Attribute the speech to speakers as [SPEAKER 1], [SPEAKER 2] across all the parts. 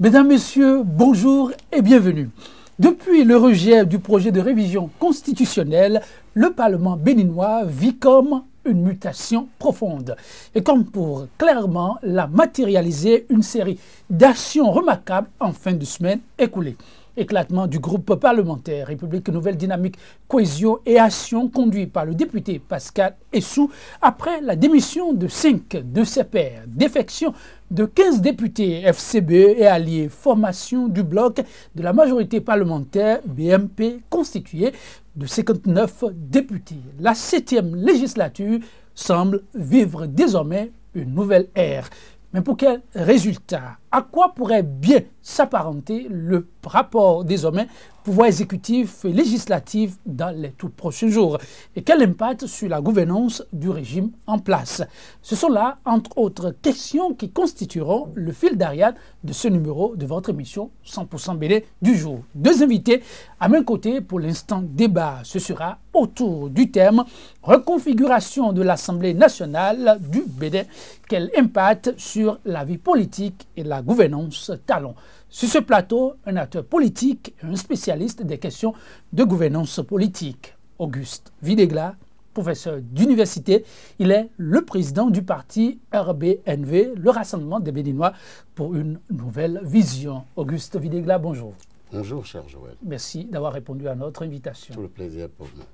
[SPEAKER 1] Mesdames, Messieurs, bonjour et bienvenue. Depuis le rejet du projet de révision constitutionnelle, le Parlement béninois vit comme une mutation profonde. Et comme pour clairement la matérialiser, une série d'actions remarquables en fin de semaine écoulée. Éclatement du groupe parlementaire République Nouvelle Dynamique, Cohésion et Action conduit par le député Pascal Essou après la démission de 5 de ses pairs, défection de 15 députés FCB et alliés, formation du bloc de la majorité parlementaire BMP constituée de 59 députés. La 7e législature semble vivre désormais une nouvelle ère. Mais pour quel résultat? À quoi pourrait bien s'apparenter le rapport désormais pouvoir exécutif et législatif dans les tout prochains jours? Et quel impact sur la gouvernance du régime en place? Ce sont là, entre autres questions, qui constitueront le fil d'Ariane de ce numéro de votre émission 100% Bénin du jour. Deux invités à mes côtés pour l'instant débat. Ce sera autour du thème reconfiguration de l'Assemblée nationale du Bénin. Quel impact sur la vie politique et la gouvernance talon? Sur ce plateau, un acteur politique et un spécialiste des questions de gouvernance politique. Auguste Videgla, professeur d'université, il est le président du parti RBNV, le Rassemblement des Béninois pour une nouvelle vision. Auguste Videgla, bonjour.
[SPEAKER 2] Bonjour, cher Joël.
[SPEAKER 1] Merci d'avoir répondu à notre invitation.
[SPEAKER 2] Tout le plaisir pour moi.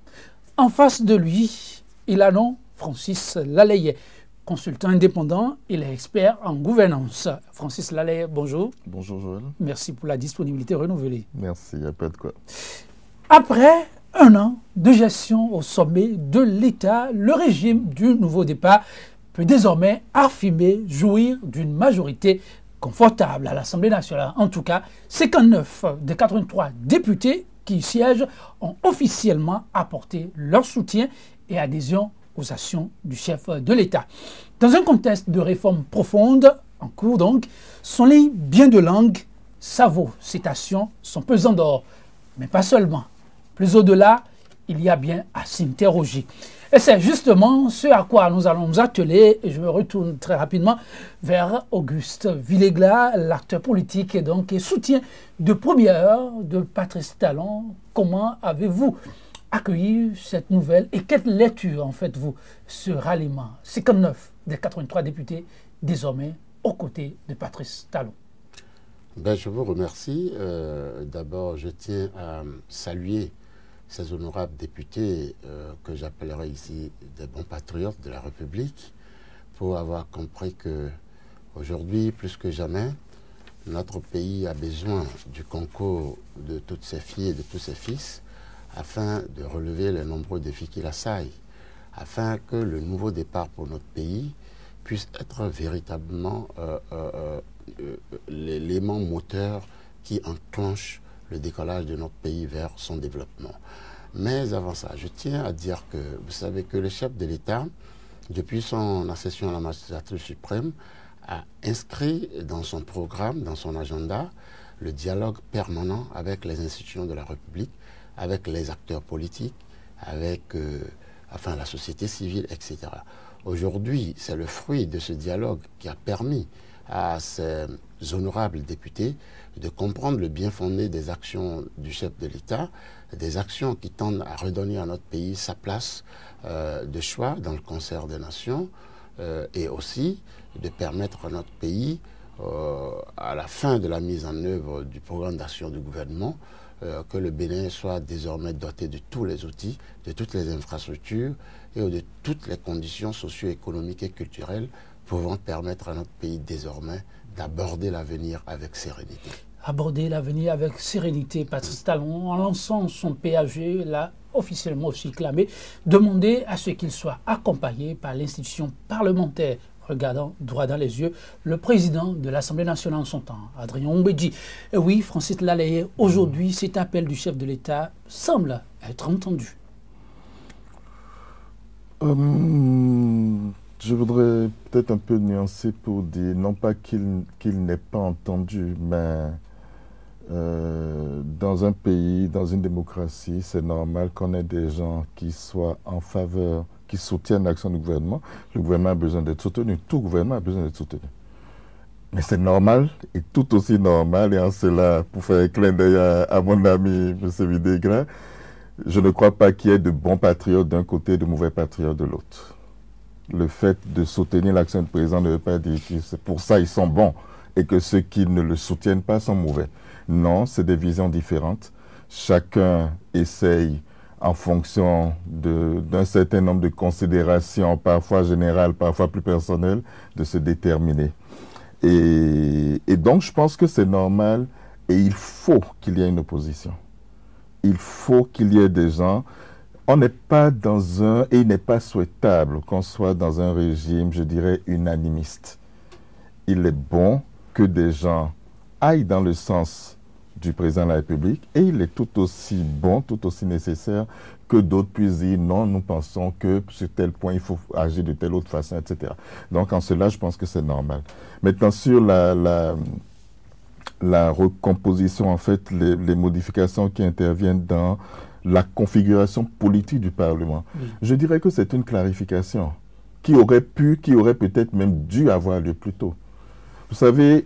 [SPEAKER 1] En face de lui, il a nom Francis Laleye. Consultant indépendant, il est expert en gouvernance. Francis Laleye, bonjour.
[SPEAKER 3] Bonjour Joël.
[SPEAKER 1] Merci pour la disponibilité renouvelée.
[SPEAKER 3] Merci, il n'y a pas de quoi.
[SPEAKER 1] Après un an de gestion au sommet de l'État, le régime du nouveau départ peut désormais affirmer jouir d'une majorité confortable à l'Assemblée nationale. En tout cas, 59 des 83 députés qui siègent ont officiellement apporté leur soutien et adhésion aux actions du chef de l'État. Dans un contexte de réforme profonde, en cours donc, son lit bien de langue, sa vos citations sont pesant d'or. Mais pas seulement. Plus au-delà, il y a bien à s'interroger. Et c'est justement ce à quoi nous allons nous atteler, et je me retourne très rapidement vers Auguste Videgla, l'acteur politique et donc et soutien de première heure de Patrice Talon. Comment avez-vous accueilli cette nouvelle et quelle lecture en faites-vous ce ralliement? 59 des 83 députés désormais aux côtés de Patrice Talon.
[SPEAKER 2] Je vous remercie. D'abord, je tiens à saluer ces honorables députés que j'appellerai ici des bons patriotes de la République pour avoir compris que aujourd'hui, plus que jamais, notre pays a besoin du concours de toutes ses filles et de tous ses fils afin de relever les nombreux défis qui l'assaillent, afin que le nouveau départ pour notre pays puisse être véritablement l'élément moteur qui enclenche le décollage de notre pays vers son développement. Mais avant ça, je tiens à dire que vous savez que le chef de l'État, depuis son accession à la magistrature suprême, a inscrit dans son programme, dans son agenda, le dialogue permanent avec les institutions de la République, avec les acteurs politiques, avec la société civile, etc. Aujourd'hui, c'est le fruit de ce dialogue qui a permis à ces honorables députés de comprendre le bien fondé des actions du chef de l'État, des actions qui tendent à redonner à notre pays sa place de choix dans le concert des nations et aussi de permettre à notre pays, à la fin de la mise en œuvre du programme d'action du gouvernement, que le Bénin soit désormais doté de tous les outils, de toutes les infrastructures et de toutes les conditions socio-économiques et culturelles pouvant permettre à notre pays désormais d'aborder l'avenir avec sérénité.
[SPEAKER 1] Aborder l'avenir avec sérénité. Patrice Talon, en lançant son PAG, l'a officiellement aussi clamé, demander à ce qu'il soit accompagné par l'institution parlementaire. Regardant droit dans les yeux le président de l'Assemblée nationale en son temps, Adrien Ombedji. Et oui, Francis Laleye, aujourd'hui, cet appel du chef de l'État semble être entendu.
[SPEAKER 3] Je voudrais peut-être un peu nuancer pour dire, non pas qu'il n'est pas entendu, mais dans un pays, dans une démocratie, c'est normal qu'on ait des gens qui soient en faveur, qui soutiennent l'action du gouvernement. Le gouvernement a besoin d'être soutenu, tout gouvernement a besoin d'être soutenu. Mais c'est normal, et tout aussi normal, et en cela, pour faire un clin d'œil à mon ami M. Videgla, je ne crois pas qu'il y ait de bons patriotes d'un côté et de mauvais patriotes de l'autre. Le fait de soutenir l'action du président ne veut pas dire que pour ça ils sont bons et que ceux qui ne le soutiennent pas sont mauvais. Non, c'est des visions différentes. Chacun essaye, en fonction d'un certain nombre de considérations, parfois générales, parfois plus personnelles, de se déterminer. Et donc, je pense que c'est normal et il faut qu'il y ait une opposition. Il faut qu'il y ait des gens. On n'est pas dans un... Et il n'est pas souhaitable qu'on soit dans un régime, je dirais, unanimiste. Il est bon que des gens aillent dans le sens du président de la République et il est tout aussi bon, tout aussi nécessaire que d'autres puissent dire non, nous pensons que sur tel point, il faut agir de telle autre façon, etc. Donc, en cela, je pense que c'est normal. Maintenant, sur la recomposition, en fait, les modifications qui interviennent dans la configuration politique du Parlement, je dirais que c'est une clarification qui aurait peut-être même dû avoir lieu plus tôt. Vous savez,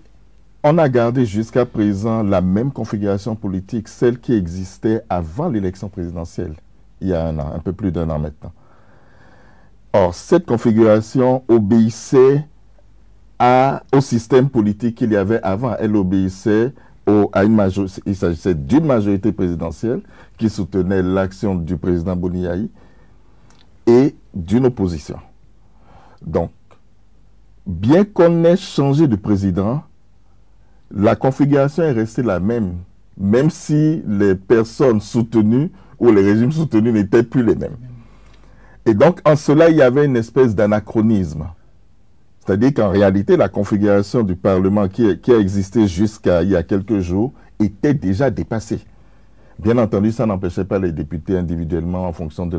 [SPEAKER 3] on a gardé jusqu'à présent la même configuration politique, celle qui existait avant l'élection présidentielle, il y a un an, un peu plus d'un an maintenant. Or, cette configuration obéissait au système politique qu'il y avait avant. Elle obéissait à une majorité, il s'agissait d'une majorité présidentielle qui soutenait l'action du président Boniaï et d'une opposition. Donc, bien qu'on ait changé de président, la configuration est restée la même, même si les personnes soutenues ou les régimes soutenus n'étaient plus les mêmes. Et donc, en cela, il y avait une espèce d'anachronisme. C'est-à-dire qu'en réalité, la configuration du Parlement qui a existé jusqu'à il y a quelques jours était déjà dépassée. Bien entendu, ça n'empêchait pas les députés individuellement, en fonction de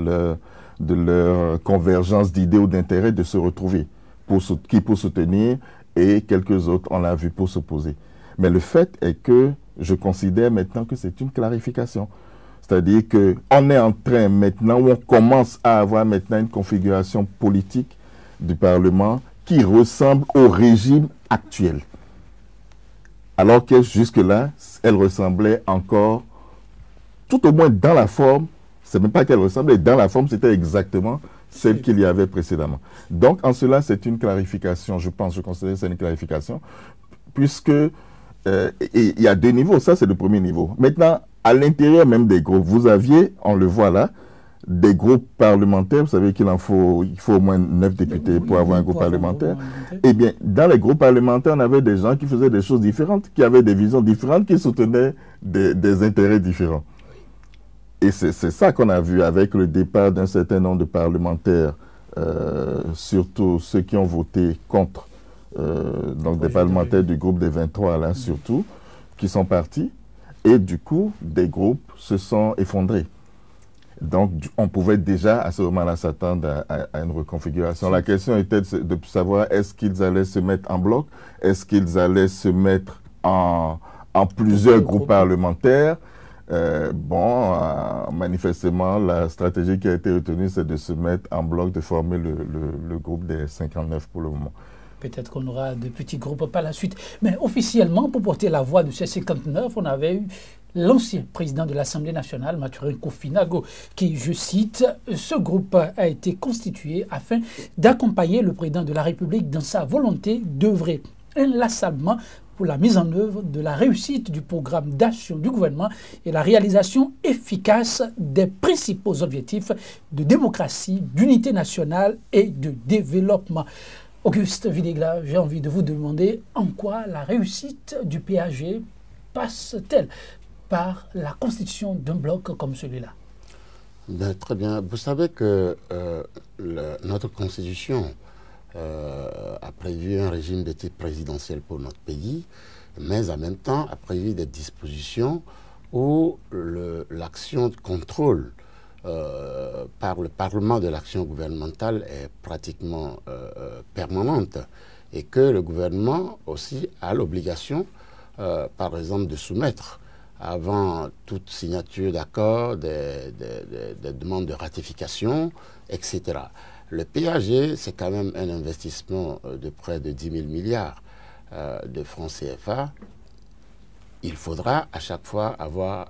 [SPEAKER 3] leur convergence d'idées ou d'intérêts, de se retrouver, pour soutenir, et quelques autres, on l'a vu, pour s'opposer. Mais le fait est que je considère maintenant que c'est une clarification. C'est-à-dire qu'on est en train maintenant, où on commence à avoir maintenant une configuration politique du Parlement qui ressemble au régime actuel. Alors que jusque-là, elle ressemblait encore, tout au moins dans la forme, c'est même pas qu'elle ressemblait, dans la forme, c'était exactement celle qu'il y avait précédemment. Donc, en cela, c'est une clarification, je considère que c'est une clarification, puisque il y a deux niveaux, ça c'est le premier niveau. Maintenant, à l'intérieur même des groupes, vous aviez, on le voit là, des groupes parlementaires, vous savez qu'il faut au moins 9 députés pour avoir un groupe parlementaire. Eh bien, dans les groupes parlementaires, on avait des gens qui faisaient des choses différentes, qui avaient des visions différentes, qui soutenaient des intérêts différents. Et c'est ça qu'on a vu avec le départ d'un certain nombre de parlementaires, surtout ceux qui ont voté contre, donc des parlementaires du groupe des 23, là, surtout, qui sont partis. Et du coup, des groupes se sont effondrés. Donc, on pouvait déjà, à ce moment-là, s'attendre à une reconfiguration. La question était de savoir est-ce qu'ils allaient se mettre en bloc, est-ce qu'ils allaient se mettre en plusieurs groupes parlementaires. Manifestement, la stratégie qui a été retenue, c'est de se mettre en bloc, de former le groupe des 59 pour le moment.
[SPEAKER 1] Peut-être qu'on aura de petits groupes par la suite. Mais officiellement, pour porter la voix de ces 59, on avait eu l'ancien président de l'Assemblée nationale, Mathurin Kofi-Nago, qui, je cite, « Ce groupe a été constitué afin d'accompagner le président de la République dans sa volonté d'œuvrer inlassablement pour la mise en œuvre de la réussite du programme d'action du gouvernement et la réalisation efficace des principaux objectifs de démocratie, d'unité nationale et de développement. » Auguste Videgla, j'ai envie de vous demander en quoi la réussite du PAG passe-t-elle par la constitution d'un bloc comme celui-là?
[SPEAKER 2] Très bien. Vous savez que notre constitution a prévu un régime de type présidentiel pour notre pays, mais en même temps a prévu des dispositions où l'action de contrôle par le Parlement de l'action gouvernementale est pratiquement permanente et que le gouvernement aussi a l'obligation, par exemple, de soumettre avant toute signature d'accord des demandes de ratification, etc. Le PAG, c'est quand même un investissement de près de 10 000 milliards. de francs CFA, il faudra à chaque fois avoir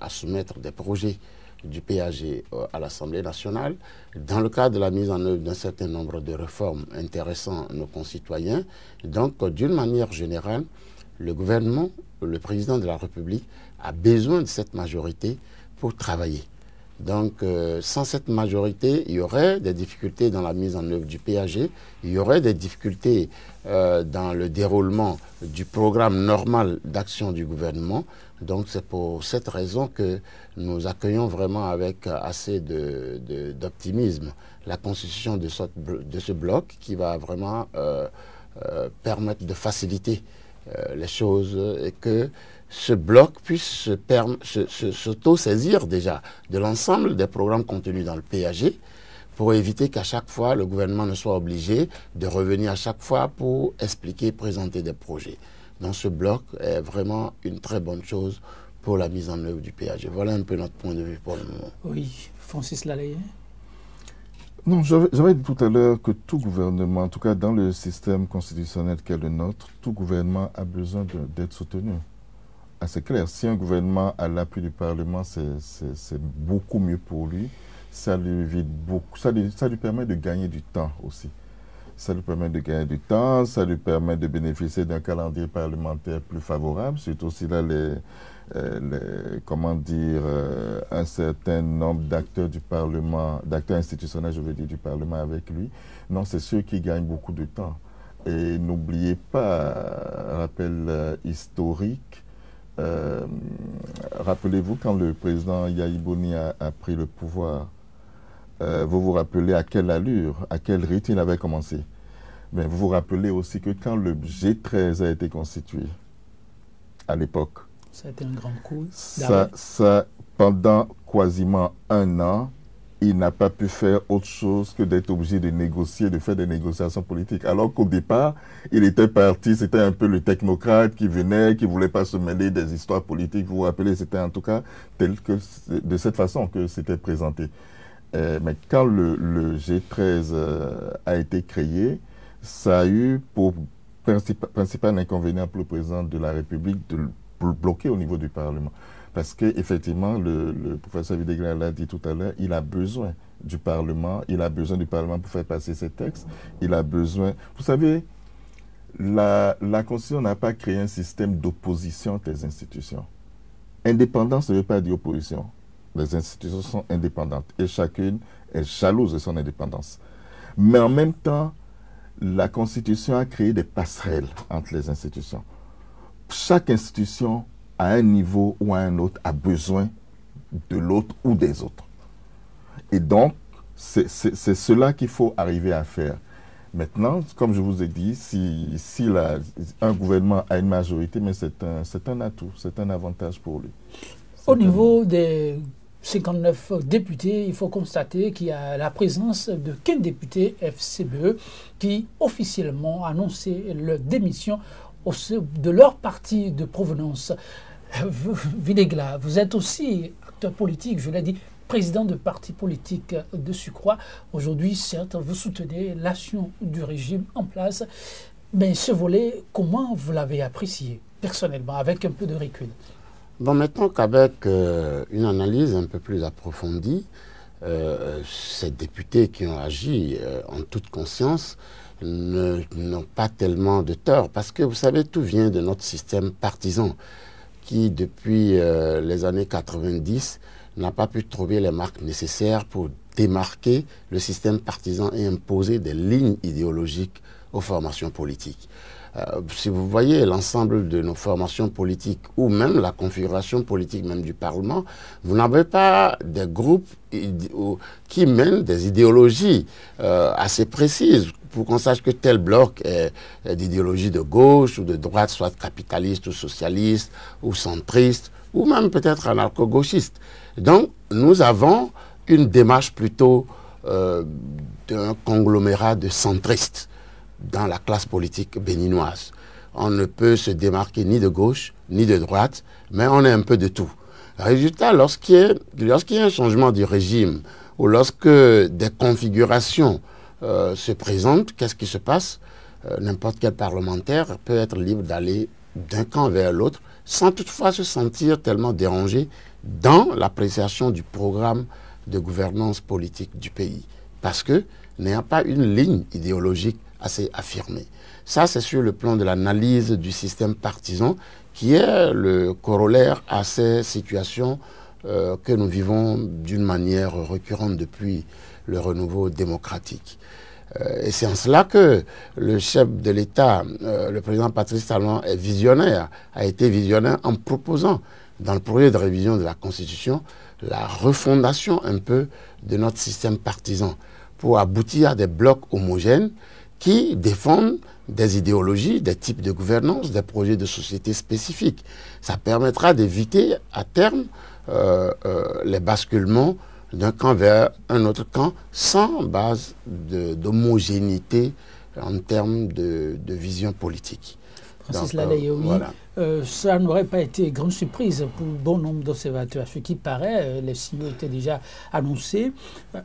[SPEAKER 2] à soumettre des projets du PAG à l'Assemblée nationale dans le cadre de la mise en œuvre d'un certain nombre de réformes intéressant nos concitoyens. Donc, d'une manière générale, le gouvernement, le président de la République a besoin de cette majorité pour travailler. Donc, sans cette majorité, il y aurait des difficultés dans la mise en œuvre du PAG, il y aurait des difficultés dans le déroulement du programme normal d'action du gouvernement. Donc, c'est pour cette raison que nous accueillons vraiment avec assez d'optimisme la constitution de ce bloc qui va vraiment permettre de faciliter les choses et que ce bloc puisse s'auto-saisir déjà de l'ensemble des programmes contenus dans le PAG pour éviter qu'à chaque fois, le gouvernement ne soit obligé de revenir à chaque fois pour expliquer, présenter des projets. Donc ce bloc est vraiment une très bonne chose pour la mise en œuvre du PAG. Voilà un peu notre point de vue pour le moment.
[SPEAKER 1] Oui, Francis Laleye.
[SPEAKER 3] Non, j'avais dit tout à l'heure que tout gouvernement, en tout cas dans le système constitutionnel qu'est le nôtre, tout gouvernement a besoin d'être soutenu. C'est clair, si un gouvernement a l'appui du Parlement, c'est beaucoup mieux pour lui. Ça lui évite beaucoup, ça lui permet de gagner du temps aussi. Ça lui permet de gagner du temps, ça lui permet de bénéficier d'un calendrier parlementaire plus favorable, surtout s'il a comment dire, un certain nombre d'acteurs du Parlement, d'acteurs institutionnels, je veux dire, du Parlement avec lui. Non, c'est sûr qu'il gagne beaucoup de temps. Et n'oubliez pas, rappel historique, rappelez-vous quand le président Yahi Boni a pris le pouvoir, vous vous rappelez à quelle allure, à quel rythme il avait commencé. Mais vous vous rappelez aussi que quand le G13 a été constitué, à l'époque,
[SPEAKER 1] ça a été un grand coup.
[SPEAKER 3] Pendant quasiment un an, il n'a pas pu faire autre chose que d'être obligé de négocier, de faire des négociations politiques. Alors qu'au départ, il était parti, c'était un peu le technocrate qui venait, qui ne voulait pas se mêler des histoires politiques. Vous vous rappelez, c'était en tout cas de cette façon que c'était présenté. Mais quand le G13 a été créé, ça a eu pour principal inconvénient pour le président de la République de le bloquer au niveau du Parlement. Parce qu'effectivement, le professeur Videglin l'a dit tout à l'heure, il a besoin du Parlement, il a besoin du Parlement pour faire passer ses textes, il a besoin... Vous savez, la Constitution n'a pas créé un système d'opposition des institutions. Indépendance ne veut pas dire opposition. Les institutions sont indépendantes et chacune est jalouse de son indépendance. Mais en même temps, la Constitution a créé des passerelles entre les institutions. Chaque institution, à un niveau ou à un autre, a besoin de l'autre ou des autres. Et donc, c'est cela qu'il faut arriver à faire. Maintenant, comme je vous ai dit, si un gouvernement a une majorité, mais c'est un atout, c'est un avantage pour lui.
[SPEAKER 1] Au niveau des 59 députés, il faut constater qu'il y a la présence de 15 députés FCBE qui officiellement ont annoncé leur démission de leur parti de provenance. Videglin, vous êtes aussi acteur politique, je l'ai dit, président de parti politique de surcroît. Aujourd'hui, certes, vous soutenez l'action du régime en place, mais ce volet, comment vous l'avez apprécié personnellement, avec un peu de recul?
[SPEAKER 2] Bon, maintenant qu'avec une analyse un peu plus approfondie, ces députés qui ont agi en toute conscience n'ont pas tellement de tort, parce que vous savez, tout vient de notre système partisan qui, depuis les années 90, n'a pas pu trouver les marques nécessaires pour démarquer le système partisan et imposer des lignes idéologiques aux formations politiques. Si vous voyez l'ensemble de nos formations politiques ou même la configuration politique même du Parlement, vous n'avez pas des groupes qui mènent des idéologies assez précises pour qu'on sache que tel bloc est d'idéologie de gauche ou de droite, soit capitaliste ou socialiste ou centriste ou même peut-être anarcho-gauchiste. Donc nous avons une démarche plutôt d'un conglomérat de centristes dans la classe politique béninoise. On ne peut se démarquer ni de gauche, ni de droite, mais on est un peu de tout. Résultat, lorsqu'il y a un changement du régime, ou lorsque des configurations se présentent, qu'est-ce qui se passe? n'importe quel parlementaire peut être libre d'aller d'un camp vers l'autre sans toutefois se sentir tellement dérangé dans l'appréciation du programme de gouvernance politique du pays. Parce que n'ayant pas une ligne idéologique assez affirmée. Ça, c'est sur le plan de l'analyse du système partisan qui est le corollaire à ces situations que nous vivons d'une manière récurrente depuis le renouveau démocratique. Et c'est en cela que le chef de l'État, le président Patrice Talon, est visionnaire, a été visionnaire en proposant dans le projet de révision de la Constitution la refondation un peu de notre système partisan pour aboutir à des blocs homogènes qui défendent des idéologies, des types de gouvernance, des projets de société spécifiques. Ça permettra d'éviter à terme les basculements d'un camp vers un autre camp sans base d'homogénéité en termes de vision politique.
[SPEAKER 1] Francis Lalayoui, voilà. Ça n'aurait pas été grande surprise pour bon nombre d'observateurs. Ce qui paraît, les signaux étaient déjà annoncés.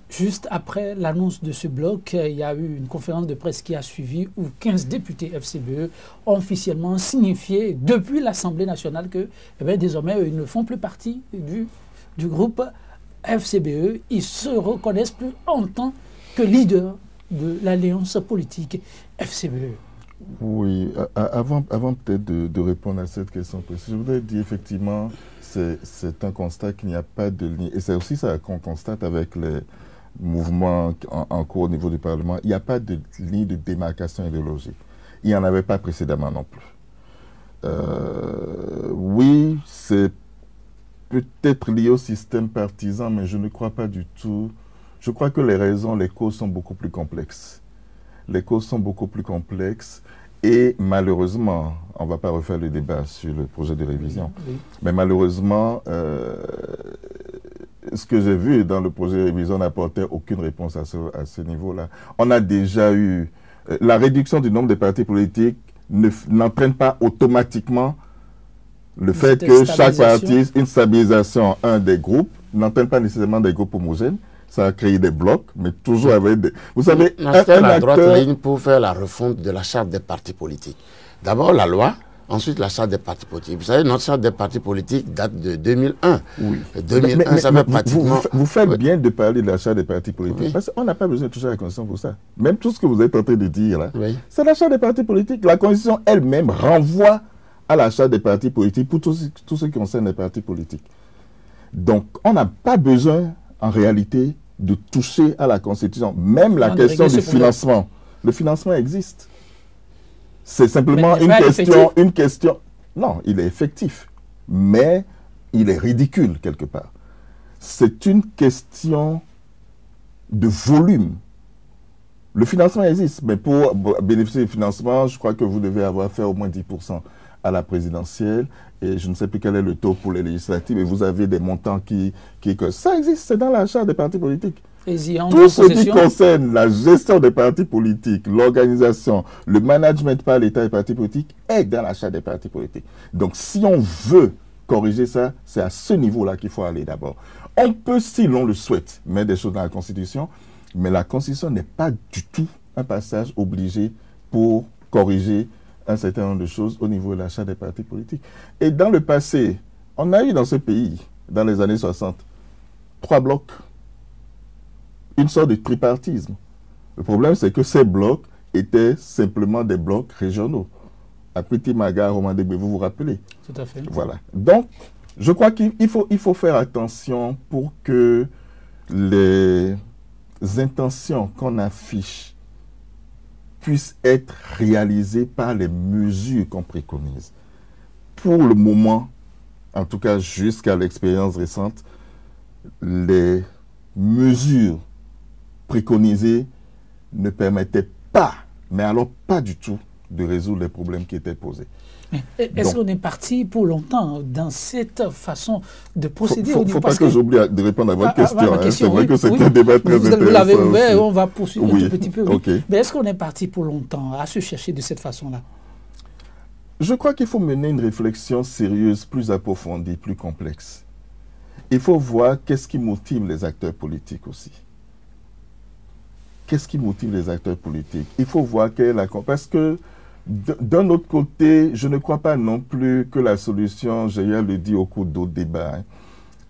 [SPEAKER 1] Juste après l'annonce de ce bloc, il y a eu une conférence de presse qui a suivi où 15 députés FCBE ont officiellement signifié depuis l'Assemblée nationale que désormais ils ne font plus partie du groupe FCBE. Ils se reconnaissent plus en tant que leader de l'alliance politique FCBE.
[SPEAKER 3] Oui, avant peut-être de répondre à cette question précise, je voudrais dire effectivement, c'est un constat qu'il n'y a pas de ligne. Et c'est aussi ça qu'on constate avec les mouvements en cours au niveau du Parlement. Il n'y a pas de ligne de démarcation idéologique. Il n'y en avait pas précédemment non plus. Oui, c'est peut-être lié au système partisan, mais je ne crois pas du tout. Je crois que les causes sont beaucoup plus complexes. Les causes sont beaucoup plus complexes et malheureusement, on ne va pas refaire le débat sur le projet de révision, mais malheureusement, ce que j'ai vu dans le projet de révision n'apportait aucune réponse à ce niveau-là. On a déjà eu... la réduction du nombre de partis politiques n'entraîne pas automatiquement le fait que chaque parti, une stabilisation, un des groupes, n'entraîne pas nécessairement des groupes homogènes. Ça a créé des blocs, mais toujours avec des... Vous savez,
[SPEAKER 2] la droite ligne pour faire la refonte de la charte des partis politiques. D'abord la loi, ensuite la charte des partis politiques. Vous savez, notre charte des partis politiques date de 2001. Oui. 2001, ça fait pratiquement...
[SPEAKER 3] Vous faites bien de parler de la charte des partis politiques, oui. Parce qu'on n'a pas besoin de toucher à la Constitution pour ça. Même tout ce que vous êtes en train de dire là, oui. C'est la charte des partis politiques. La Constitution elle-même renvoie à la charte des partis politiques pour tout ce qui concerne les partis politiques. Donc, on n'a pas besoin... en réalité, de toucher à la Constitution. Même la question du financement. Le financement existe. C'est simplement une question... Non, il est effectif. Mais il est ridicule, quelque part. C'est une question de volume. Le financement existe, mais pour bénéficier du financement, je crois que vous devez avoir fait au moins 10% à la présidentielle, et je ne sais plus quel est le taux pour les législatives, et vous avez des montants qui ça existe, c'est dans la charte des partis politiques. Tout ce qui concerne la gestion des partis politiques, l'organisation, le management par l'État des partis politiques est dans la charte des partis politiques. Donc si on veut corriger ça, c'est à ce niveau-là qu'il faut aller d'abord. On peut, si l'on le souhaite, mettre des choses dans la Constitution, mais la Constitution n'est pas du tout un passage obligé pour corriger un certain nombre de choses au niveau de l'achat des partis politiques. Et dans le passé, on a eu dans ce pays, dans les années 60, 3 blocs. Une sorte de tripartisme. Le problème, c'est que ces blocs étaient simplement des blocs régionaux. Apiti, Maga, Romandegbe, vous vous rappelez?
[SPEAKER 1] Tout à fait.
[SPEAKER 3] Voilà. Donc, je crois qu'il faut faire attention pour que les intentions qu'on affiche puissent être réalisées par les mesures qu'on préconise. Pour le moment, en tout cas jusqu'à l'expérience récente, les mesures préconisées ne permettaient pas, mais alors pas du tout, de résoudre les problèmes qui étaient posés.
[SPEAKER 1] Est-ce qu'on est parti pour longtemps dans cette façon de procéder?
[SPEAKER 3] Il ne faut pas que j'oublie de répondre à votre question. C'est vrai que c'est un débat très intéressant.
[SPEAKER 1] Vous l'avez ouvert, on va poursuivre un tout petit peu.
[SPEAKER 3] Okay.
[SPEAKER 1] Mais est-ce qu'on est parti pour longtemps à se chercher de cette façon-là?
[SPEAKER 3] Je crois qu'il faut mener une réflexion sérieuse, plus approfondie, plus complexe. Il faut voir qu'est-ce qui motive les acteurs politiques aussi. qu'est-ce qui motive les acteurs politiques? Il faut voir quelle est la... Parce que d'un autre côté, je ne crois pas non plus que la solution, j'ai le dit au cours d'autres débats, hein,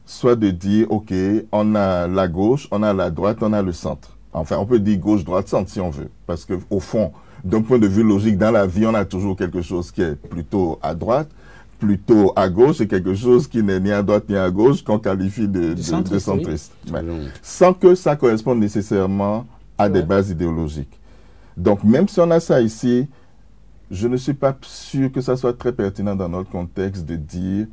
[SPEAKER 3] soit de dire, OK, on a la gauche, on a la droite, on a le centre. Enfin, on peut dire gauche, droite, centre si on veut. Parce qu'au fond, d'un point de vue logique, dans la vie, on a toujours quelque chose qui est plutôt à droite, plutôt à gauche, et quelque chose qui n'est ni à droite ni à gauche, qu'on qualifie de centriste. Oui. Ouais. Sans que ça corresponde nécessairement à des bases idéologiques. Donc, même si on a ça ici, je ne suis pas sûr que ça soit très pertinent dans notre contexte de dire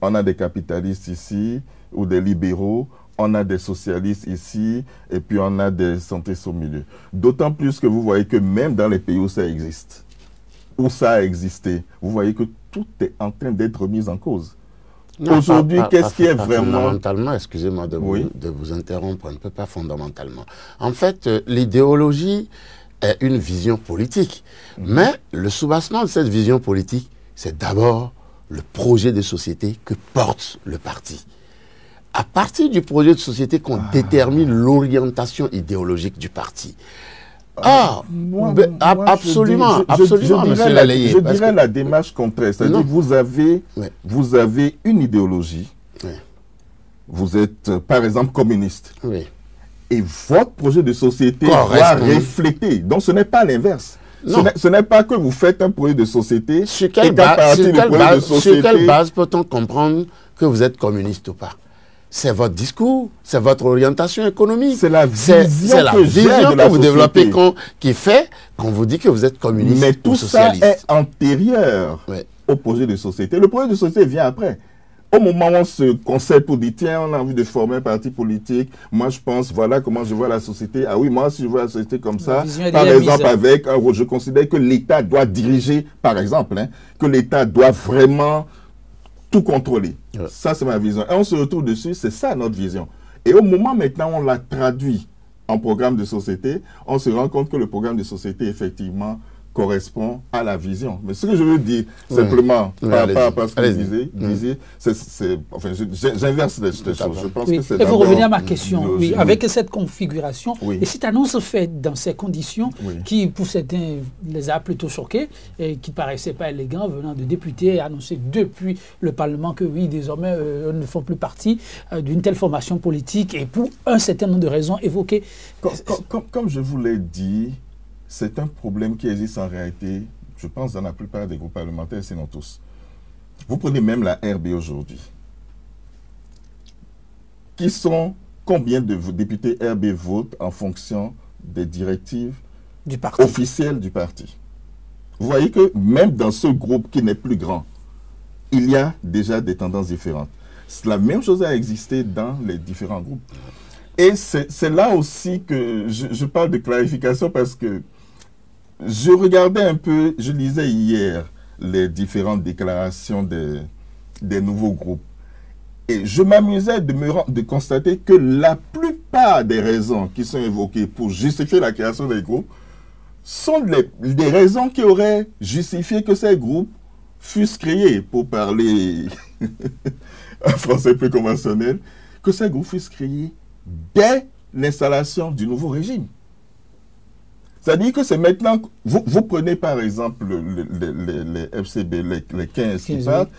[SPEAKER 3] on a des capitalistes ici ou des libéraux, on a des socialistes ici et puis on a des centristes au milieu. D'autant plus que vous voyez que même dans les pays où ça existe, où ça a existé, vous voyez que tout est en train d'être remis en cause. Aujourd'hui, qu'est-ce qui est vraiment...
[SPEAKER 2] Fondamentalement, excusez-moi de vous interrompre un peu, pas fondamentalement. En fait, l'idéologie est une vision politique. Mais le soubassement de cette vision politique, c'est d'abord le projet de société que porte le parti. À partir du projet de société qu'on détermine l'orientation idéologique du parti. Absolument, monsieur Lalayé.
[SPEAKER 3] Je dirais la démarche contraire. C'est-à-dire que vous avez une idéologie. Oui. Vous êtes, par exemple, communiste.
[SPEAKER 2] Oui.
[SPEAKER 3] Et votre projet de société doit refléter. Donc, ce n'est pas l'inverse. Ce n'est pas que vous faites un projet de société.
[SPEAKER 2] Sur quelle base peut-on comprendre que vous êtes communiste ou pas? C'est votre discours, c'est votre orientation économique.
[SPEAKER 3] C'est la vision
[SPEAKER 2] que vous développez qui fait qu'on vous dit que vous êtes communiste.
[SPEAKER 3] Mais tout ça est antérieur au projet de société. Le projet de société vient après. Au moment où on se concède pour dire, tiens, on a envie de former un parti politique, moi je pense, voilà comment je vois la société. Ah oui, moi si je vois la société comme ça, par exemple je considère que l'État doit diriger, par exemple, que l'État doit vraiment tout contrôler. Ouais. Ça c'est ma vision. Et on se retrouve dessus, c'est ça notre vision. Et au moment maintenant où on l'a traduit en programme de société, on se rend compte que le programme de société, effectivement, correspond à la vision. Mais ce que je veux dire, simplement, par rapport à ce que vous disiez, enfin, j'inverse les choses. Je pense que c'est
[SPEAKER 1] et vous revenez à ma question. Avec cette configuration, et cette annonce faite dans ces conditions, qui pour certains les a plutôt choqués, et qui ne paraissaient pas élégants, venant de députés annoncés depuis le Parlement que oui, désormais, eux ne font plus partie d'une telle formation politique, et pour un certain nombre de raisons évoquées.
[SPEAKER 3] Comme je vous l'ai dit, c'est un problème qui existe en réalité, je pense, dans la plupart des groupes parlementaires, sinon tous. Vous prenez même la RB aujourd'hui. Combien de députés RB votent en fonction des directives officielles du parti? Vous voyez que même dans ce groupe qui n'est plus grand, il y a déjà des tendances différentes. La même chose a existé dans les différents groupes. Et c'est là aussi que je parle de clarification parce que je regardais un peu, je lisais hier les différentes déclarations des nouveaux groupes. Et je m'amusais de constater que la plupart des raisons qui sont évoquées pour justifier la création des groupes sont des raisons qui auraient justifié que ces groupes fussent créés, pour parler en français plus conventionnel, que ces groupes fussent créés dès l'installation du nouveau régime. C'est-à-dire que c'est maintenant, vous prenez par exemple les FCB, les 15 qui partent,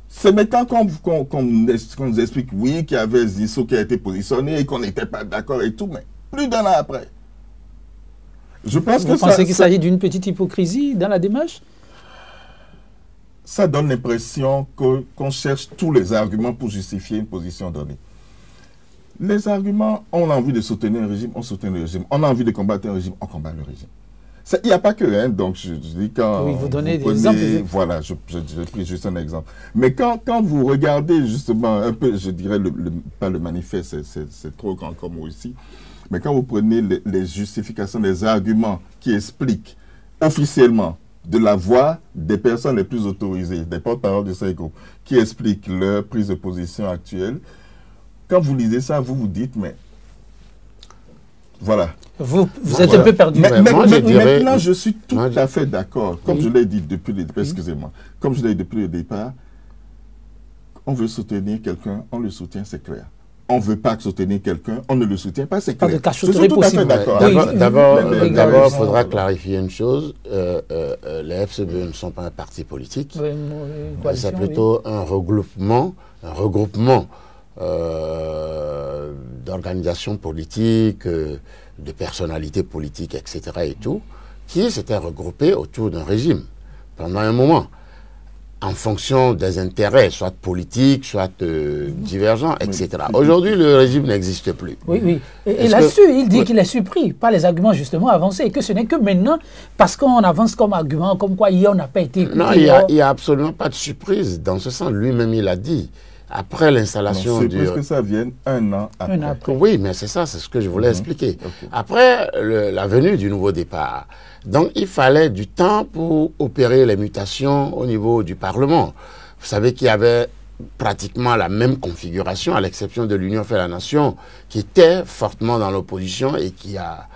[SPEAKER 3] c'est maintenant qu'on nous explique, oui, qu'il y avait Zisso qui a été positionné et qu'on n'était pas d'accord et tout, mais plus d'un an après. Je pense
[SPEAKER 1] vous pensez qu'il s'agit d'une petite hypocrisie dans la démarche?
[SPEAKER 3] Ça donne l'impression qu'on cherche tous les arguments pour justifier une position donnée. Les arguments, on a envie de soutenir un régime, on soutient le régime. On a envie de combattre un régime, on combat le régime. Il n'y a pas que, donc je dis quand...
[SPEAKER 1] Oui, vous donnez des exemples.
[SPEAKER 3] Voilà, je pris juste un exemple. Mais quand vous regardez justement un peu, je dirais, pas le manifeste, c'est trop grand comme mot ici, mais quand vous prenez les justifications, les arguments qui expliquent officiellement de la voix des personnes les plus autorisées, des porte-paroles de ces groupes, qui expliquent leur prise de position actuelle, quand vous lisez ça, vous vous dites, mais voilà.
[SPEAKER 1] Vous êtes un peu perdu.
[SPEAKER 3] Maintenant, je suis tout à fait d'accord. Comme je l'ai dit depuis le départ, excusez-moi, comme je l'ai dit depuis le départ, on veut soutenir quelqu'un, on le soutient, c'est clair. on ne veut pas soutenir quelqu'un, on ne le soutient pas, c'est
[SPEAKER 1] Pas
[SPEAKER 3] clair.
[SPEAKER 1] de cachotterie
[SPEAKER 3] tout à fait
[SPEAKER 1] possible.
[SPEAKER 3] d'accord.
[SPEAKER 2] D'abord, il
[SPEAKER 1] oui.
[SPEAKER 2] faudra clarifier une chose. Les FCBE ne sont pas un parti politique.
[SPEAKER 1] Oui,
[SPEAKER 2] C'est plutôt un regroupement d'organisations politiques, de personnalités politiques, etc. et tout, qui s'étaient regroupés autour d'un régime pendant un moment, en fonction des intérêts, soit politiques, soit divergents, etc. Aujourd'hui, le régime n'existe plus.
[SPEAKER 1] Oui, oui. Et là-dessus, il dit qu'il est surpris par les arguments justement avancés, et que ce n'est que maintenant, parce qu'on avance comme argument, comme quoi hier on n'a pas été écouté.
[SPEAKER 2] Non, il n'y a absolument pas de surprise. Dans ce sens, lui-même, il a dit, après l'installation du...
[SPEAKER 3] C'est parce que ça vienne un an après.
[SPEAKER 2] Oui, mais c'est ça, c'est ce que je voulais expliquer. Okay. Après la venue du nouveau départ, donc il fallait du temps pour opérer les mutations au niveau du Parlement. Vous savez qu'il y avait pratiquement la même configuration, à l'exception de l'Union fait la Nation, qui était fortement dans l'opposition et qui a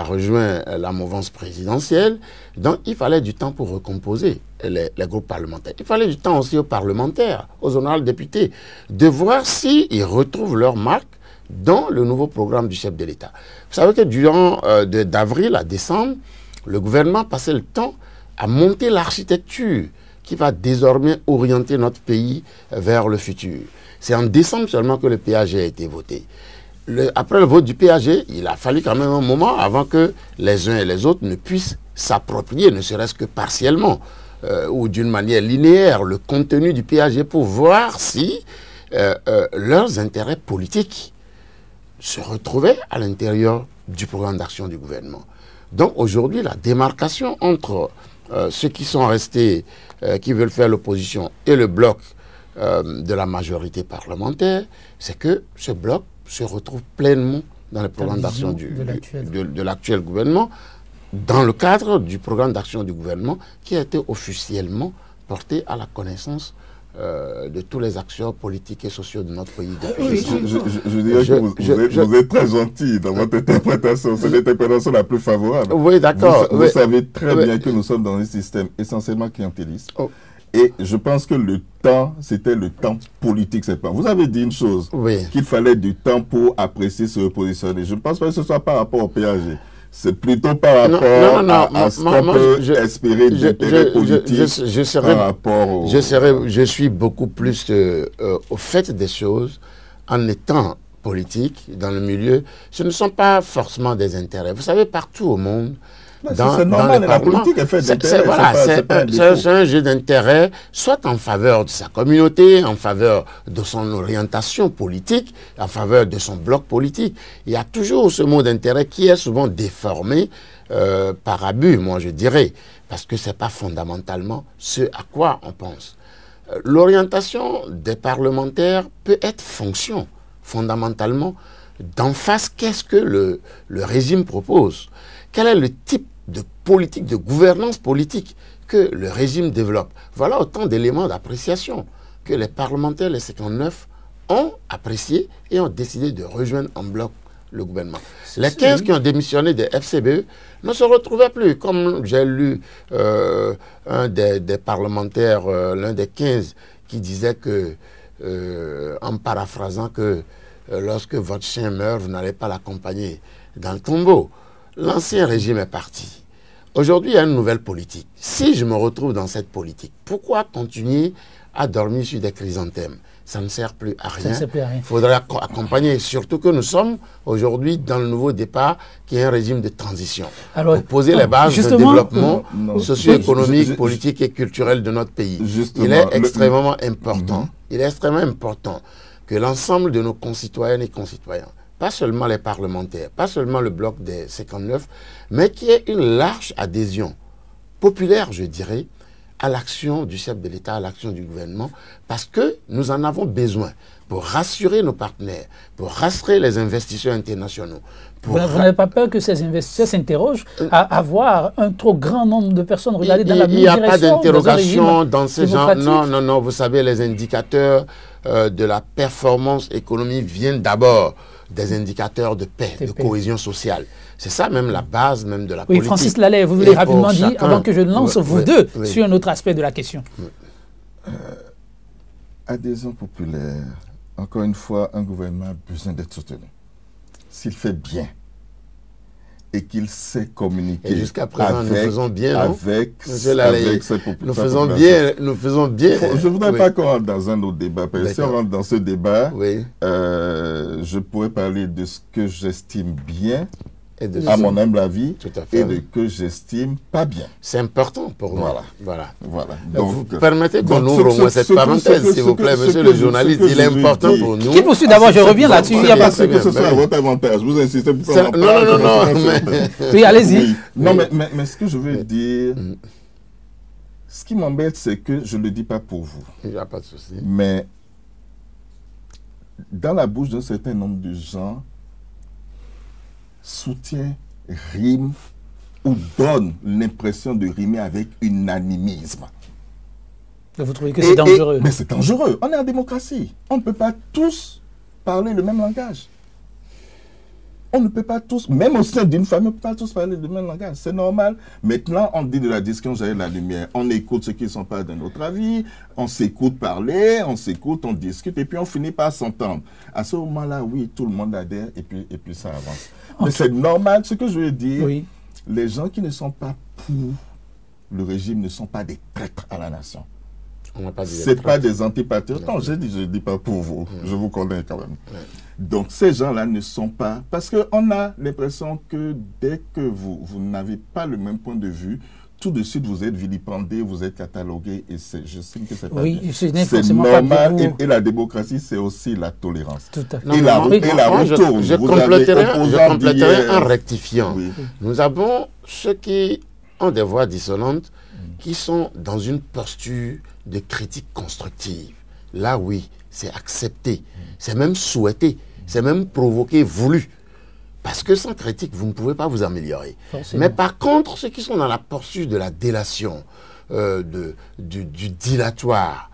[SPEAKER 2] rejoint la mouvance présidentielle. Donc, il fallait du temps pour recomposer les groupes parlementaires. Il fallait du temps aussi aux parlementaires, aux honorables députés, de voir s'ils retrouvent leur marque dans le nouveau programme du chef de l'État. Vous savez que durant d'avril à décembre, le gouvernement passait le temps à monter l'architecture qui va désormais orienter notre pays vers le futur. C'est en décembre seulement que le PAG a été voté. Après le vote du PAG, il a fallu quand même un moment avant que les uns et les autres ne puissent s'approprier, ne serait-ce que partiellement, ou d'une manière linéaire, le contenu du PAG pour voir si leurs intérêts politiques se retrouvaient à l'intérieur du programme d'action du gouvernement. Donc aujourd'hui, la démarcation entre ceux qui sont restés, qui veulent faire l'opposition, et le bloc de la majorité parlementaire, c'est que ce bloc se retrouve pleinement dans le programme d'action de l'actuel gouvernement, dans le cadre du programme d'action du gouvernement qui a été officiellement porté à la connaissance de tous les acteurs politiques et sociaux de notre pays.
[SPEAKER 3] Je dirais que vous êtes très gentil dans votre interprétation. C'est l'interprétation la plus favorable.
[SPEAKER 2] Oui, d'accord.
[SPEAKER 3] Vous savez très bien que nous sommes dans un système essentiellement clientéliste. Et je pense que le temps, c'était le temps politique. Vous avez dit une chose, qu'il fallait du temps pour apprécier, se repositionner. Je ne pense pas que ce soit par rapport au PAG. C'est plutôt par rapport à ce qu'on peut espérer d'intérêt politique par rapport au...
[SPEAKER 2] Je suis beaucoup plus au fait des choses en étant politique dans le milieu. Ce ne sont pas forcément des intérêts. Vous savez, partout au monde, dans les
[SPEAKER 3] la politique est faite d'intérêt.
[SPEAKER 2] C'est un jeu d'intérêt, soit en faveur de sa communauté, en faveur de son orientation politique, en faveur de son bloc politique. Il y a toujours ce mot d'intérêt qui est souvent déformé par abus, moi je dirais, parce que ce n'est pas fondamentalement ce à quoi on pense. L'orientation des parlementaires peut être fonction, fondamentalement, d'en face, qu'est-ce que le régime propose? Quel est le type de politique, de gouvernance politique que le régime développe? Voilà autant d'éléments d'appréciation que les parlementaires, les 59, ont apprécié et ont décidé de rejoindre en bloc le gouvernement. Les 15 qui ont démissionné des FCBE ne se retrouvaient plus. Comme j'ai lu un des parlementaires, l'un des 15, qui disait que, en paraphrasant, que lorsque votre chien meurt, vous n'allez pas l'accompagner dans le tombeau. L'ancien régime est parti. Aujourd'hui, il y a une nouvelle politique. Si je me retrouve dans cette politique, pourquoi continuer à dormir sur des chrysanthèmes? Ça ne sert plus à rien. Il faudrait accompagner, surtout que nous sommes aujourd'hui dans le nouveau départ qui est un régime de transition. Alors, pour poser les bases du développement socio-économique, politique et culturel de notre pays. Il est extrêmement important. Il est extrêmement important que l'ensemble de nos concitoyennes et concitoyens, pas seulement les parlementaires, pas seulement le bloc des 59, mais qu'il y ait une large adhésion populaire, je dirais, à l'action du chef de l'État, à l'action du gouvernement, parce que nous en avons besoin pour rassurer nos partenaires, pour rassurer les investisseurs internationaux.
[SPEAKER 1] Vous n'avez pas peur que ces investisseurs s'interrogent à avoir un trop grand nombre de personnes regarder dans la même direction? Il n'y a pas
[SPEAKER 2] d'interrogation dans ce genre. Non, non, non. Vous savez, les indicateurs de la performance économique viennent d'abord des indicateurs de paix, de cohésion sociale. C'est ça même la base même de la politique.
[SPEAKER 1] Oui, Francis Lallet, vous voulez rapidement dire, avant que je lance vous deux sur un autre aspect de la question.
[SPEAKER 3] Adhésion populaire, encore une fois, un gouvernement a besoin d'être soutenu. S'il fait bien et qu'il sait communiquer.
[SPEAKER 2] Et jusqu'à présent, nous faisons bien, non?
[SPEAKER 3] Avec ses populations.
[SPEAKER 2] Nous faisons bien.
[SPEAKER 3] Je ne voudrais pas qu'on rentre dans un autre débat, parce que si on rentre dans ce débat, je pourrais parler de ce que j'estime bien, à mon humble avis, et de ce que j'estime pas bien.
[SPEAKER 2] C'est important pour nous.
[SPEAKER 3] Voilà.
[SPEAKER 2] Donc, vous permettez qu'on ouvre au moins cette parenthèse, s'il vous plaît, monsieur le journaliste. Il est important pour nous.
[SPEAKER 1] Qui poursuit d'abord, je reviens là-dessus. Il n'y a pas
[SPEAKER 3] que ce soit à votre avantage. Vous insistez pour qu'on en
[SPEAKER 2] parle. Non.
[SPEAKER 1] Oui, allez-y.
[SPEAKER 3] Non, mais ce que je veux dire, ce qui m'embête, c'est que je ne le dis pas pour vous.
[SPEAKER 2] Il n'y a pas de souci.
[SPEAKER 3] Mais dans la bouche d'un certain nombre de gens, soutient, rime ou donne l'impression de rimer avec unanimisme.
[SPEAKER 1] Vous trouvez que c'est dangereux?
[SPEAKER 3] Mais c'est dangereux. On est en démocratie. On ne peut pas tous parler le même langage. On ne peut pas tous, même au sein d'une famille, on ne peut pas tous parler le même langage. C'est normal. Maintenant, on dit de la discussion, j'avais la lumière. On écoute ceux qui ne sont pas de notre avis. On s'écoute parler, on s'écoute, on discute, et puis on finit par s'entendre. À ce moment-là, oui, tout le monde adhère, et puis ça avance. Mais c'est normal. Ce que je veux dire, les gens qui ne sont pas pour le régime ne sont pas des traîtres à la nation. Ce n'est pas des antipatriotes. Non, je ne dis pas pour vous. Je vous connais quand même. Donc, ces gens-là ne sont pas... Parce qu'on a l'impression que dès que vous n'avez pas le même point de vue, tout de suite, vous êtes vilipendé, vous êtes catalogué. Et je sais que c'est pas bien. C'est normal. Et la démocratie, c'est aussi la tolérance.
[SPEAKER 1] Tout à fait.
[SPEAKER 2] Je compléterai en rectifiant. Nous avons ceux qui ont des voix dissonantes, qui sont dans une posture de critique constructive. Là, oui, c'est accepté, c'est même souhaité, c'est même provoqué, voulu. Parce que sans critique, vous ne pouvez pas vous améliorer. Forcément. Mais par contre, ceux qui sont dans la posture de la délation, du dilatoire,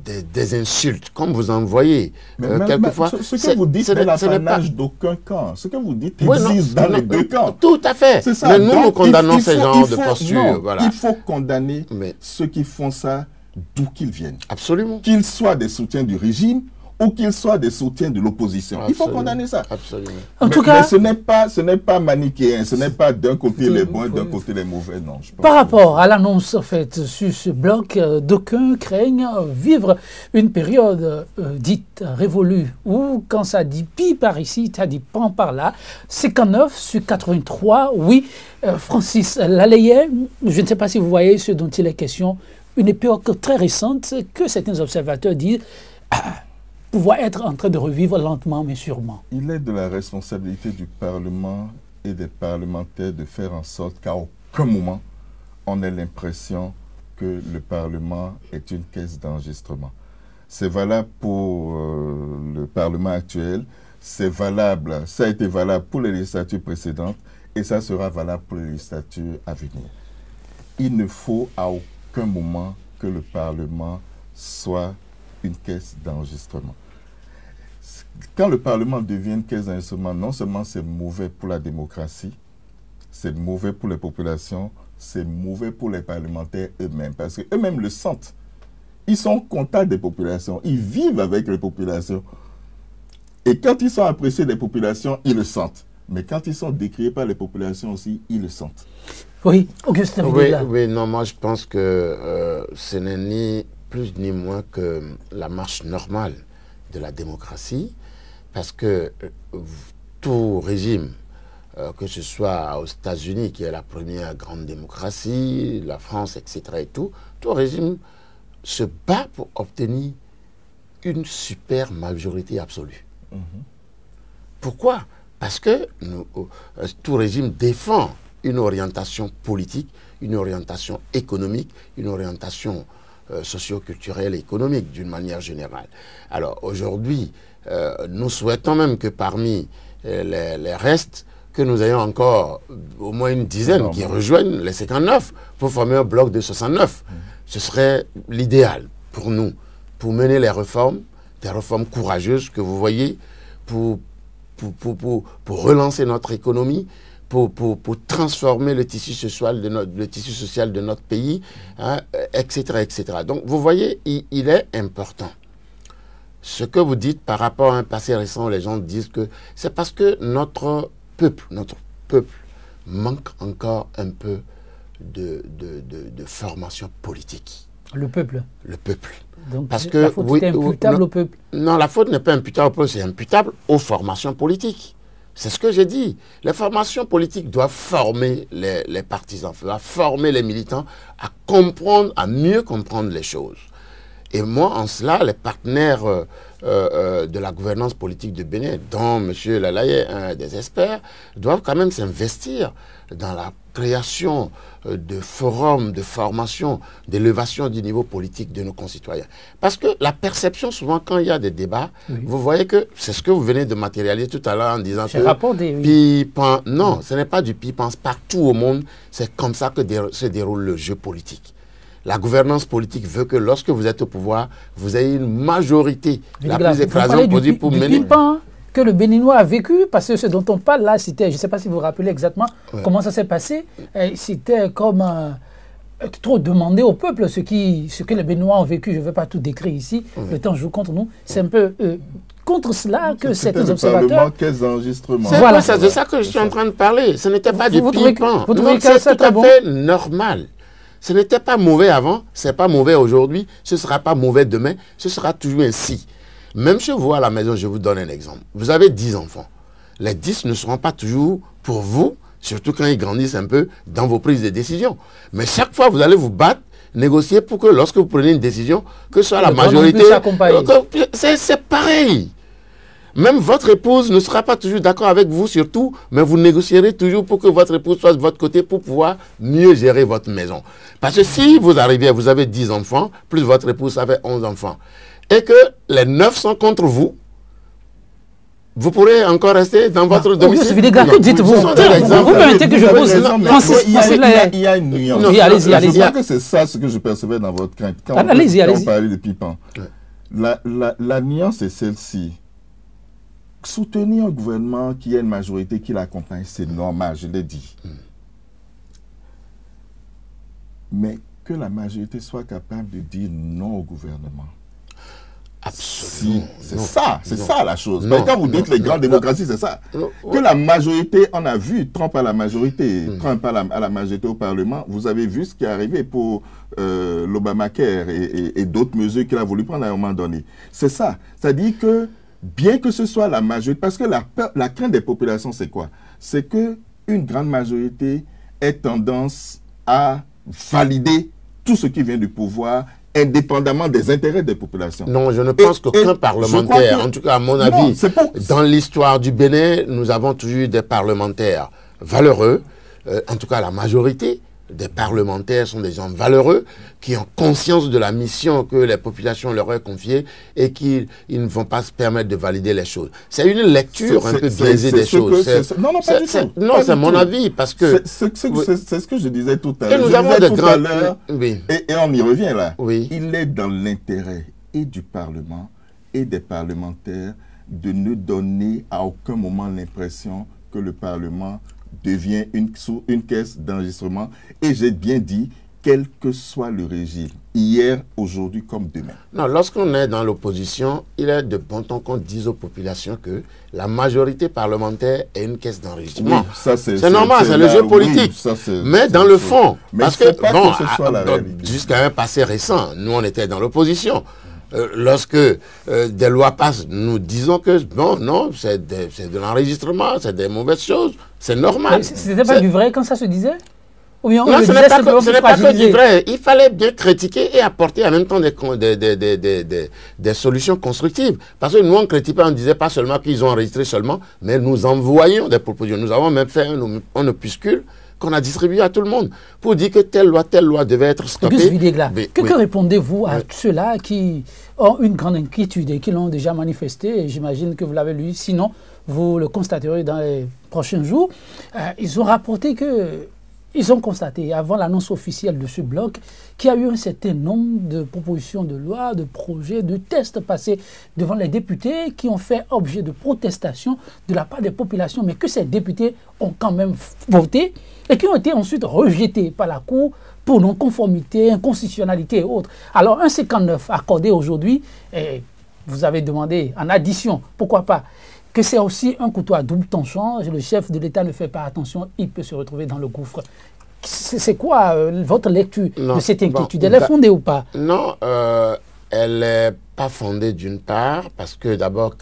[SPEAKER 2] des insultes, comme vous en voyez quelquefois.
[SPEAKER 3] Ce que vous dites n'est l'apanage d'aucun camp. Ce que vous dites existe dans les deux camps.
[SPEAKER 2] Tout à fait. Mais nous, nous condamnons ces genres de postures.
[SPEAKER 3] Il faut condamner ceux qui font ça d'où qu'ils viennent.
[SPEAKER 2] Absolument.
[SPEAKER 3] Qu'ils soient des soutiens du régime ou qu'ils soient des soutiens de l'opposition. Il faut condamner ça.
[SPEAKER 2] Absolument.
[SPEAKER 1] En tout cas,
[SPEAKER 3] ce n'est pas manichéen, ce n'est pas d'un côté les bons et d'un côté les mauvais, non.
[SPEAKER 1] Par rapport à l'annonce faite sur ce bloc, d'aucuns craignent vivre une période dite révolue, où quand ça dit pi par ici, ça dit pan par là, 59 sur 83, oui. Francis Laleyet, je ne sais pas si vous voyez ce dont il est question, une époque très récente que certains observateurs disent pouvoir être en train de revivre lentement mais sûrement.
[SPEAKER 3] Il est de la responsabilité du Parlement et des parlementaires de faire en sorte qu'à aucun moment on ait l'impression que le Parlement est une caisse d'enregistrement. C'est valable pour le Parlement actuel, c'est valable, ça a été valable pour les législatures précédentes et ça sera valable pour les législatures à venir. Il ne faut à aucun moment que le Parlement soit une caisse d'enregistrement. Quand le Parlement devient une caisse d'enregistrement, non seulement c'est mauvais pour la démocratie, c'est mauvais pour les populations, c'est mauvais pour les parlementaires eux-mêmes, parce qu'eux-mêmes le sentent. Ils sont au contact des populations, ils vivent avec les populations. Et quand ils sont appréciés des populations, ils le sentent. Mais quand ils sont décriés par les populations aussi, ils le sentent.
[SPEAKER 1] Oui, Augustin.
[SPEAKER 2] Oui, non, moi je pense que ce n'est ni plus ni moins que la marche normale de la démocratie, parce que tout régime, que ce soit aux États-Unis, qui est la première grande démocratie, la France, etc., et tout régime se bat pour obtenir une super majorité absolue. Pourquoi? Parce que tout régime défend une orientation politique, une orientation économique, une orientation socio-culturelle et économique d'une manière générale. Alors aujourd'hui, nous souhaitons même que parmi les restes, que nous ayons encore au moins une dizaine qui rejoignent les 59 pour former un bloc de 69. Ce serait l'idéal pour nous, pour mener les réformes, des réformes courageuses que vous voyez, pour relancer notre économie, pour transformer le tissu social de notre pays, hein, etc., etc. Donc, vous voyez, il est important, ce que vous dites par rapport à un passé récent, les gens disent que c'est parce que notre peuple manque encore un peu de formation politique.
[SPEAKER 1] Le peuple.
[SPEAKER 2] Le peuple.
[SPEAKER 1] Donc,
[SPEAKER 2] parce que,
[SPEAKER 1] la faute est imputable au peuple.
[SPEAKER 2] Non, la faute n'est pas imputable au peuple, c'est imputable aux formations politiques. C'est ce que j'ai dit. Les formations politiques doivent former les partisans, doivent former les militants à comprendre, à mieux comprendre les choses. Et moi, en cela, les partenaires de la gouvernance politique de Bénin, dont M. Lalaye, un des experts, doivent quand même s'investir dans la création de forums, de formation, d'élévation du niveau politique de nos concitoyens. Parce que la perception, souvent, quand il y a des débats, vous voyez que c'est ce que vous venez de matérialiser tout à l'heure en disant que pipan, non, ce n'est pas du pipan. Partout au monde, c'est comme ça que se déroule le jeu politique. La gouvernance politique veut que lorsque vous êtes au pouvoir, vous ayez une majorité la plus écrasante possible pour mener...
[SPEAKER 1] que le Béninois a vécu, parce que ce dont on parle là, c'était, je ne sais pas si vous vous rappelez exactement comment ça s'est passé, c'était comme trop demander au peuple ce que les Béninois ont vécu. Je ne vais pas tout décrire ici, le temps joue contre nous. C'est un peu contre cela que certains observateurs...
[SPEAKER 3] Quels enregistrements.
[SPEAKER 2] Voilà, c'est de ça que je suis en train de parler. Ce n'était pas du pipan.
[SPEAKER 1] Vous trouvez que
[SPEAKER 2] c'est tout à fait normal. Ce n'était pas mauvais avant, ce n'est pas mauvais aujourd'hui, ce ne sera pas mauvais demain, ce sera toujours ainsi. Même chez vous à la maison, je vous donne un exemple. Vous avez 10 enfants. Les 10 ne seront pas toujours pour vous, surtout quand ils grandissent un peu dans vos prises de décision. Mais chaque fois, vous allez vous battre, négocier pour que lorsque vous prenez une décision, que ce soit la majorité... C'est pareil. Même votre épouse ne sera pas toujours d'accord avec vous surtout, mais vous négocierez toujours pour que votre épouse soit de votre côté pour pouvoir mieux gérer votre maison. Parce que si vous arrivez, vous avez 10 enfants, plus votre épouse avait 11 enfants, et que les 9 sont contre vous, vous pourrez encore rester dans votre domicile.
[SPEAKER 1] Que dites-vous? Vous permettez que je pose...
[SPEAKER 3] Il y a une nuance.
[SPEAKER 1] Oui, allez-y.
[SPEAKER 3] Je crois que c'est ça ce que je percevais dans votre crainte. Quand on parlait de pipan. La nuance est celle-ci. Soutenir un gouvernement qui a une majorité qui l'accompagne, c'est normal, je l'ai dit. Mais que la majorité soit capable de dire non au gouvernement.
[SPEAKER 2] Absolument.
[SPEAKER 3] C'est ça la chose. Mais quand vous dites les grandes démocraties, c'est ça. Que la majorité, on a vu Trump à la majorité, Trump à la majorité au Parlement, vous avez vu ce qui est arrivé pour l'Obamacare et d'autres mesures qu'il a voulu prendre à un moment donné. C'est ça. C'est-à-dire que bien que ce soit la majorité, parce que la crainte des populations, c'est quoi? C'est qu'une grande majorité ait tendance à valider tout ce qui vient du pouvoir, indépendamment des intérêts des populations.
[SPEAKER 2] Non, je ne pense qu'aucun parlementaire, en tout cas à mon avis, dans l'histoire du Bénin, nous avons toujours eu des parlementaires valeureux, en tout cas la majorité des parlementaires sont des gens valeureux qui ont conscience de la mission que les populations leur ont confiée et qui ne vont pas se permettre de valider les choses. C'est une lecture un peu biaisée des choses.
[SPEAKER 3] Non, pas du tout.
[SPEAKER 2] Non, c'est mon avis parce que...
[SPEAKER 3] C'est ce que je disais tout à l'heure.
[SPEAKER 2] Et nous avons de grands...
[SPEAKER 3] Et on y revient là.
[SPEAKER 2] Oui.
[SPEAKER 3] Il est dans l'intérêt et du Parlement et des parlementaires de ne donner à aucun moment l'impression que le Parlement devient une caisse d'enregistrement. Et j'ai bien dit, quel que soit le régime, hier, aujourd'hui comme demain.
[SPEAKER 2] Non, lorsqu'on est dans l'opposition, il est de bon ton qu'on dise aux populations que la majorité parlementaire est une caisse d'enregistrement. Oui, c'est normal, c'est le jeu politique. Oui, mais dans le fond, parce que, bon, jusqu'à un passé récent, nous on était dans l'opposition. Lorsque des lois passent, nous disons que bon, non, c'est de l'enregistrement, c'est des mauvaises choses, c'est normal.
[SPEAKER 1] C'était pas du vrai quand ça se disait? Ou bien
[SPEAKER 2] non, ce n'est pas que du vrai. Il fallait bien critiquer et apporter en même temps des solutions constructives. Parce que nous, on ne critiquait pas, on ne disait pas seulement qu'ils ont enregistré seulement, mais nous envoyons des propositions. Nous avons même fait un opuscule qu'on a distribué à tout le monde pour dire que telle loi devait être stoppée.
[SPEAKER 1] Que répondez-vous à ceux-là qui ont une grande inquiétude et qui l'ont déjà manifesté, et j'imagine que vous l'avez lu, sinon vous le constaterez dans les prochains jours. Ils ont rapporté que ils ont constaté, avant l'annonce officielle de ce bloc, qu'il y a eu un certain nombre de propositions de loi, de projets, de tests passés devant les députés qui ont fait objet de protestations de la part des populations, mais que ces députés ont quand même voté et qui ont été ensuite rejetés par la Cour pour non-conformité, inconstitutionnalité et autres. Alors, un 59 accordé aujourd'hui, vous avez demandé, en addition, pourquoi pas, que c'est aussi un couteau à double tranchant. Le chef de l'État ne fait pas attention, il peut se retrouver dans le gouffre. C'est quoi votre lecture de cette inquiétude? Elle est fondée ou pas?
[SPEAKER 2] Non, elle n'est pas fondée d'une part, parce que d'abord,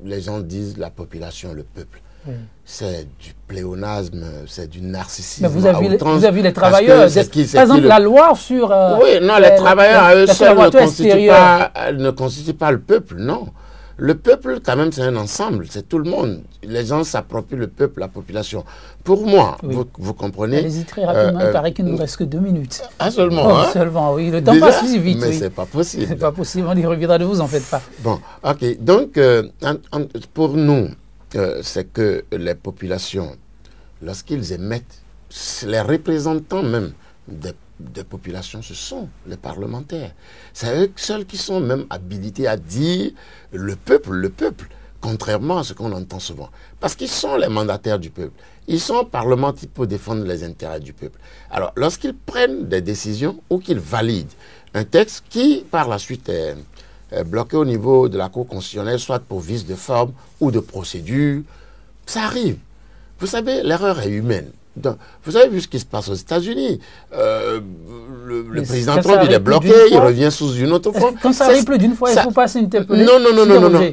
[SPEAKER 2] les gens disent la population, le peuple. Oui. C'est du pléonasme, c'est du narcissisme.
[SPEAKER 1] Mais vous avez vu les travailleurs, par exemple la loi sur...
[SPEAKER 2] oui, non, les travailleurs à eux seuls ne constituent pas le peuple, non. Le peuple, quand même, c'est un ensemble, c'est tout le monde. Les gens s'approprient le peuple, la population. Pour moi, oui. vous comprenez...
[SPEAKER 1] Allez-y très rapidement, il paraît qu'il ne nous reste que 2 minutes.
[SPEAKER 2] Ah, seulement, hein?
[SPEAKER 1] Seulement, oui. Le temps passe si vite.
[SPEAKER 2] Mais
[SPEAKER 1] oui.
[SPEAKER 2] c'est pas possible.
[SPEAKER 1] C'est pas possible, on y reviendra, ne vous en faites pas.
[SPEAKER 2] Bon, ok. Donc, pour nous, c'est que les populations, lorsqu'ils émettent, les représentants même des populations, ce sont les parlementaires. C'est eux seuls qui sont même habilités à dire le peuple, contrairement à ce qu'on entend souvent. Parce qu'ils sont les mandataires du peuple. Ils sont parlementaires pour défendre les intérêts du peuple. Alors, lorsqu'ils prennent des décisions ou qu'ils valident un texte qui, par la suite, est bloqué au niveau de la Cour constitutionnelle, soit pour vice de forme ou de procédure, ça arrive. Vous savez, l'erreur est humaine. Donc, vous avez vu ce qui se passe aux États-Unis. Le président Trump, il est bloqué, il revient sous une autre forme.
[SPEAKER 1] Quand ça arrive plus d'une fois, il faut pas s'interpeller.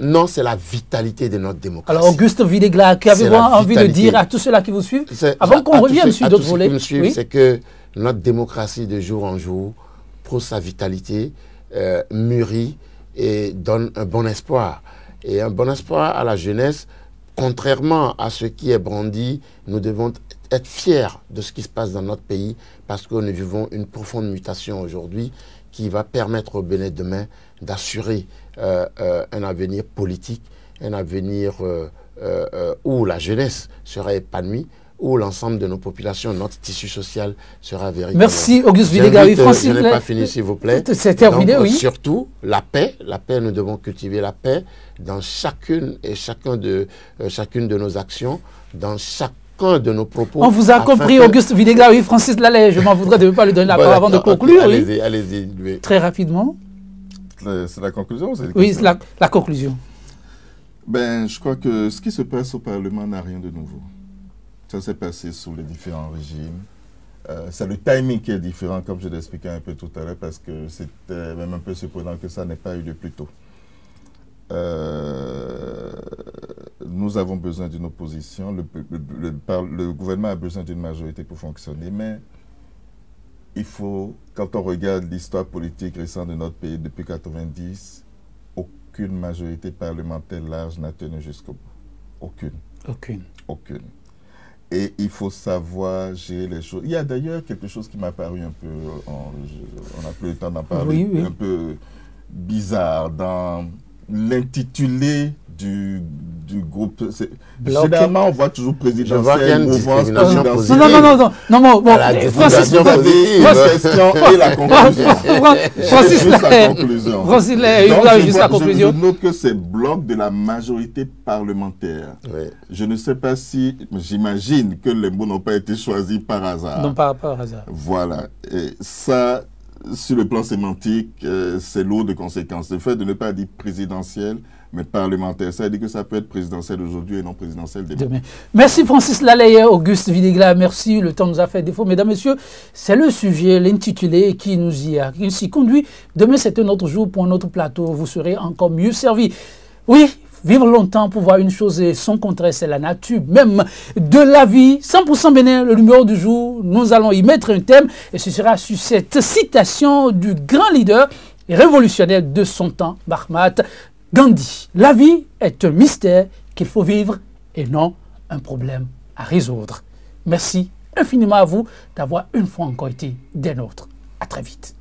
[SPEAKER 2] Non, c'est la vitalité de notre démocratie.
[SPEAKER 1] Alors, Auguste Videgla, qu'avez-vous envie de dire à tous ceux-là qui vous suivent, avant qu'on revienne sur d'autres volets?
[SPEAKER 2] C'est que notre démocratie, de jour en jour, prouve sa vitalité, mûrit et donne un bon espoir. Et un bon espoir à la jeunesse, contrairement à ce qui est brandi, nous devons être fiers de ce qui se passe dans notre pays parce que nous vivons une profonde mutation aujourd'hui qui va permettre au Bénin demain d'assurer un avenir politique, un avenir où la jeunesse sera épanouie, où l'ensemble de nos populations, notre tissu social sera véritablement...
[SPEAKER 1] Merci Auguste Videgla.
[SPEAKER 2] Je n'ai pas fini, s'il vous plaît.
[SPEAKER 1] C'est terminé, oui.
[SPEAKER 2] Surtout, la paix, nous devons cultiver la paix dans chacune de nos actions, dans chacun de nos propos.
[SPEAKER 1] On vous a compris, Auguste Videgla, oui, Francis Lallet, je m'en voudrais de ne pas lui donner la parole avant de conclure.
[SPEAKER 2] Okay, allez-y. Oui.
[SPEAKER 1] Très rapidement.
[SPEAKER 3] C'est la conclusion?
[SPEAKER 1] Oui, c'est la conclusion.
[SPEAKER 3] Ben, je crois que ce qui se passe au Parlement n'a rien de nouveau. Ça s'est passé sous les différents régimes. C'est le timing qui est différent, comme je l'expliquais un peu tout à l'heure, parce que c'était même un peu surprenant que ça n'ait pas eu lieu plus tôt. Nous avons besoin d'une opposition, le gouvernement a besoin d'une majorité pour fonctionner, mais il faut, quand on regarde l'histoire politique récente de notre pays depuis 1990, aucune majorité parlementaire large n'a tenu jusqu'au bout. Aucune. Et il faut savoir gérer les choses. Il y a d'ailleurs quelque chose qui m'a paru un peu, on n'a plus le temps d'en parler, un peu bizarre dans l'intitulé du groupe. Généralement, on voit toujours présidentiel, mouvance présidentielle.
[SPEAKER 1] Non, bon, Francis,
[SPEAKER 3] et la conclusion.
[SPEAKER 1] Francis, vous avez juste la conclusion.
[SPEAKER 3] Je note que c'est bloc de la majorité parlementaire. Oui. Je ne sais pas si, j'imagine que les mots n'ont pas été choisis par hasard.
[SPEAKER 1] Non, pas par hasard.
[SPEAKER 3] Voilà. Et ça, sur le plan sémantique, c'est lourd de conséquences. Le fait de ne pas dire présidentiel, mais parlementaire, ça veut dire que ça peut être présidentiel aujourd'hui et non présidentiel demain.
[SPEAKER 1] Merci Francis Lallet, Auguste Videgla, merci, le temps nous a fait défaut. Mesdames, Messieurs, c'est le sujet, l'intitulé qui nous y conduit. Demain, c'est un autre jour pour un autre plateau, vous serez encore mieux servis. Oui, vivre longtemps pour voir une chose et son contraire, c'est la nature même de la vie. 100% Bénin, le numéro du jour, nous allons y mettre un thème et ce sera sur cette citation du grand leader et révolutionnaire de son temps, Mahatma Gandhi. La vie est un mystère qu'il faut vivre et non un problème à résoudre. Merci infiniment à vous d'avoir une fois encore été des nôtres. À très vite.